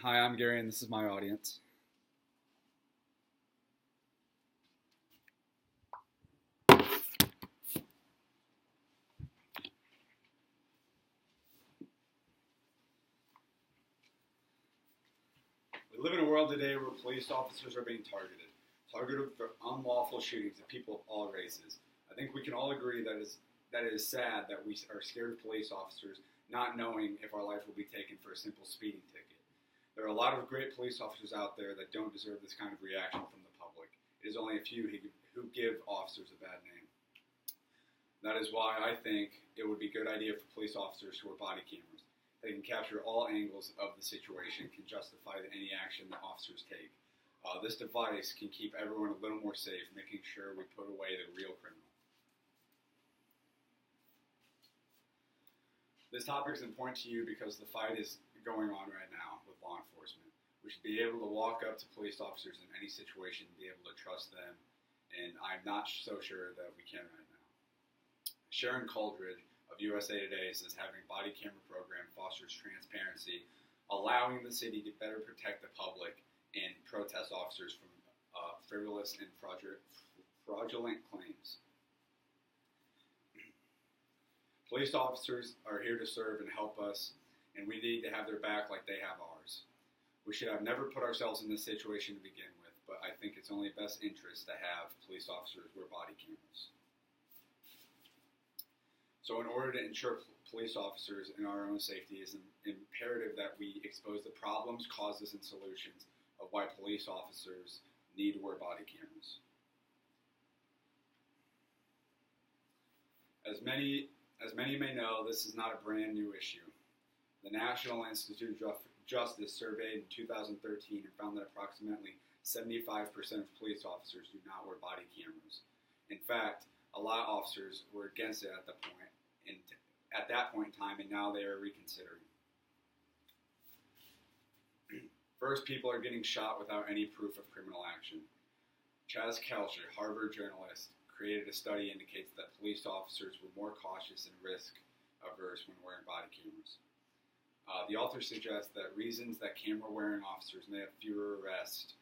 Hi, I'm Gary, and this is my audience. We live in a world today where police officers are being targeted for unlawful shootings of people of all races. I think we can all agree that it is sad that we are scared of police officers, not knowing if our life will be taken for a simple speeding ticket. There are a lot of great police officers out there that don't deserve this kind of reaction from the public. It is only a few who give officers a bad name. That is why I think it would be a good idea for police officers who wear body cameras. They can capture all angles of the situation and can justify any action that officers take. This device can keep everyone a little more safe, making sure we put away the real criminal. This topic is important to you because the fight is going on right now with law enforcement. We should be able to walk up to police officers in any situation and be able to trust them, and I'm not so sure that we can right now. Sharon Coldridge of USA Today says having body camera program fosters transparency, allowing the city to better protect the public and protest officers from frivolous and fraudulent claims. Police officers are here to serve and help us, and we need to have their back like they have ours. We should have never put ourselves in this situation to begin with, but I think it's only best interest to have police officers wear body cameras. So in order to ensure police officers and our own safety, it is imperative that we expose the problems, causes, and solutions of why police officers need to wear body cameras. As many may know, this is not a brand new issue. The National Institute of Justice surveyed in 2013 and found that approximately 75% of police officers do not wear body cameras. In fact, a lot of officers were against it at that point in time, and now they are reconsidering. First, people are getting shot without any proof of criminal action. Chaz Kelcher, Harvard journalist, created a study that indicates that police officers were more cautious and risk-averse when wearing body cameras. The author suggests that reasons that camera-wearing officers may have fewer arrests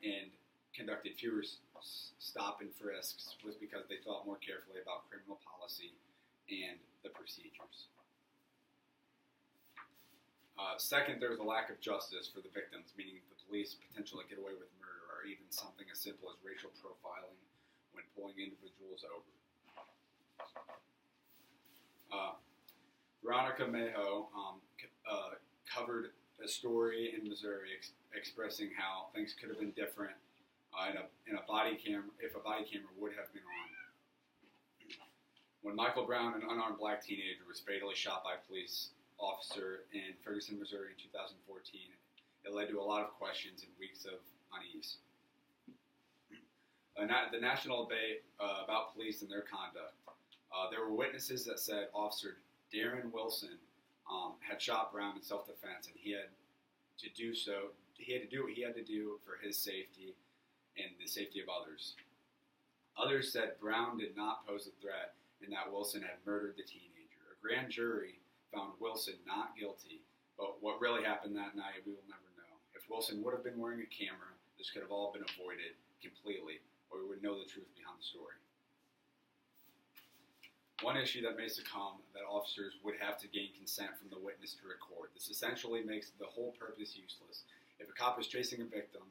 and conducted fewer stop and frisks was because they thought more carefully about criminal policy and the procedures. Second, there's a lack of justice for the victims, meaning the police potentially get away with murder or even something as simple as racial profiling when pulling individuals over. Veronica Mayo covered a story in Missouri expressing how things could have been different in a body camera if a body camera would have been on. When Michael Brown, an unarmed black teenager, was fatally shot by a police officer in Ferguson, Missouri in 2014, it led to a lot of questions and weeks of unease. The national debate about police and their conduct. There were witnesses that said Officer Darren Wilson had shot Brown in self-defense, and he had to do what he had to do for his safety and the safety of others. Others said Brown did not pose a threat and that Wilson had murdered the teenager. A grand jury found Wilson not guilty, but what really happened that night we will never know. If Wilson would have been wearing a camera, this could have all been avoided completely, or we would know the truth behind the story. One issue that may succumb that officers would have to gain consent from the witness to record. This essentially makes the whole purpose useless. If a cop is chasing a victim,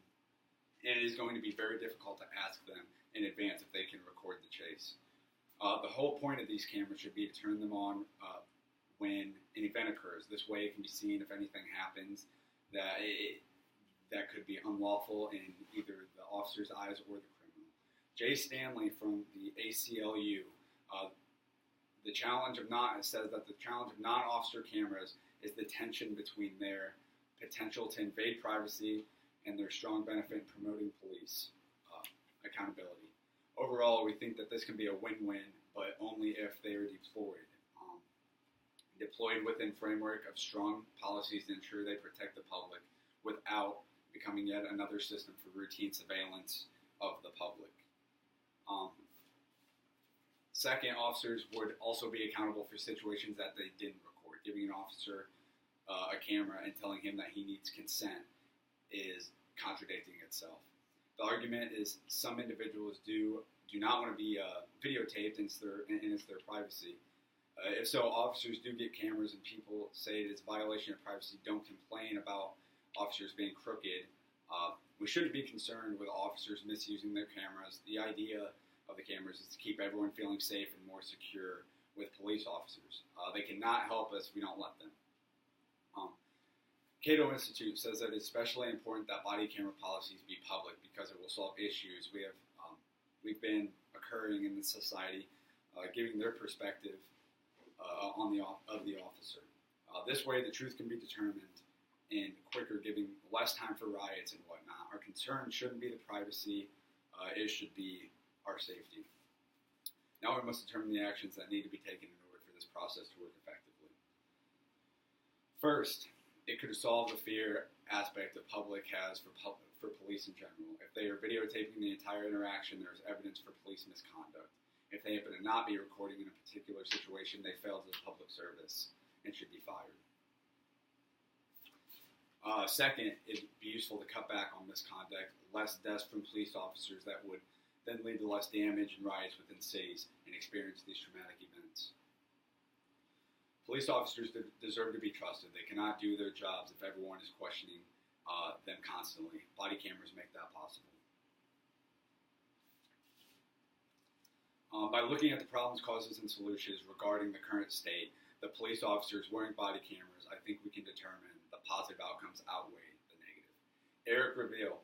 it is going to be very difficult to ask them in advance if they can record the chase. The whole point of these cameras should be to turn them on when an event occurs. This way it can be seen if anything happens that could be unlawful in either the officer's eyes or the criminal. Jay Stanley from the ACLU says that the challenge of non-officer cameras is the tension between their potential to invade privacy and their strong benefit in promoting police accountability. Overall, we think that this can be a win-win, but only if they are deployed. Deployed within framework of strong policies to ensure they protect the public without becoming yet another system for routine surveillance of the public. Second, officers would also be accountable for situations that they didn't record, giving an officer a camera and telling him that he needs consent is contradicting itself. The argument is some individuals do not want to be videotaped, and it's their privacy. If so, officers do get cameras, and people say it is a violation of privacy. Don't complain about officers being crooked. We shouldn't be concerned with officers misusing their cameras. The idea of the cameras is to keep everyone feeling safe and more secure with police officers. They cannot help us if we don't let them. Cato Institute says that it's especially important that body camera policies be public because it will solve issues we've been occurring in the society, giving their perspective of the officer. This way, the truth can be determined and quicker, giving less time for riots and whatnot. Our concern shouldn't be the privacy; it should be our safety. Now we must determine the actions that need to be taken in order for this process to work effectively. First, it could solve the fear aspect the public has for police in general. If they are videotaping the entire interaction, there is evidence for police misconduct. If they happen to not be recording in a particular situation, they failed as a public service and should be fired. Second, it'd be useful to cut back on misconduct, less deaths from police officers that would then lead to less damage and riots within cities and experience these traumatic events. Police officers deserve to be trusted. They cannot do their jobs if everyone is questioning them constantly. Body cameras make that possible. By looking at the problems, causes, and solutions regarding the current state, the police officers wearing body cameras, I think we can determine the positive outcomes outweigh the negative. Eric Reveal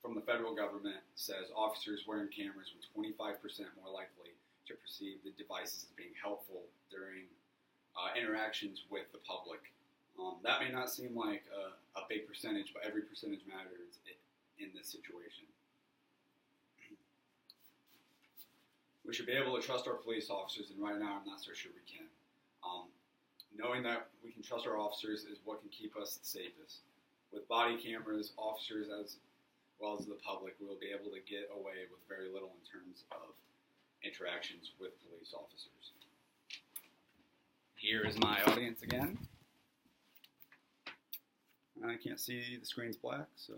from the federal government says officers wearing cameras were 25% more likely to perceive the devices as being helpful during interactions with the public. That may not seem like a big percentage, but every percentage matters in this situation. We should be able to trust our police officers, and right now I'm not so sure we can. Knowing that we can trust our officers is what can keep us the safest. With body cameras, officers as well as the public will be able to get away with very little in terms of interactions with police officers. Here is my audience again. I can't see, the screen's black, so